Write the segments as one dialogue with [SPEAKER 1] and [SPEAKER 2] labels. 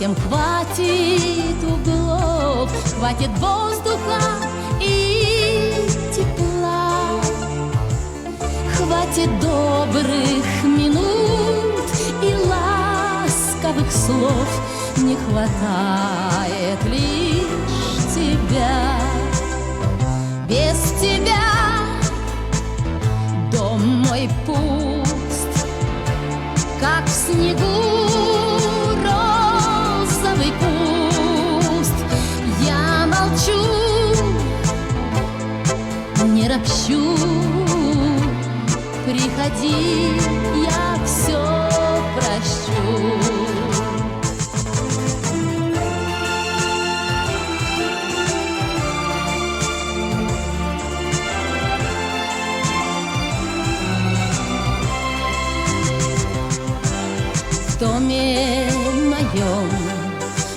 [SPEAKER 1] Всем хватит углов, хватит воздуха и тепла, хватит добрых минут и ласковых слов. Не хватает лишь тебя. Без тебя дом мой пуст, как в снегу розовый куст. Я молчу, не ропщу. Приходи, я все прощу. В доме моем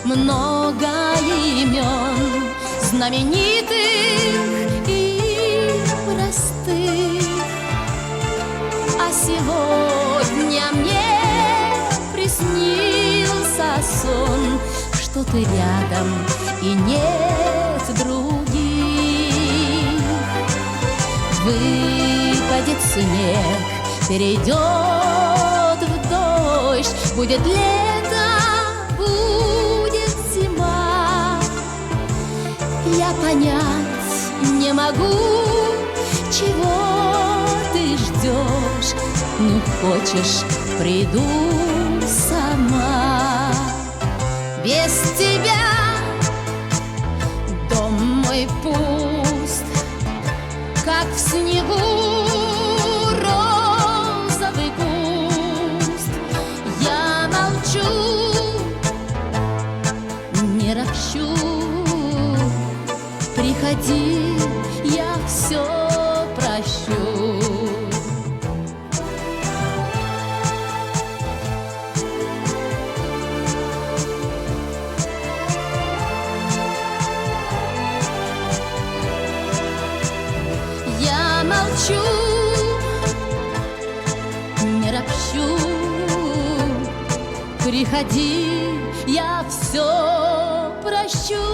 [SPEAKER 1] много имен, знаменитых и простых. А сегодня мне приснился сон, что ты рядом и нет других. Выпадет снег, перейдет в дождь, будет лето, будет зима. Я понять не могу, чего ты ждешь. Ну, хочешь, приду сама. Без тебя дом мой пуст, как в снегу розовый куст. Я молчу, не ропщу. Приходи, я все прощу. Я молчу, не ропщу. Приходи, я все прощу.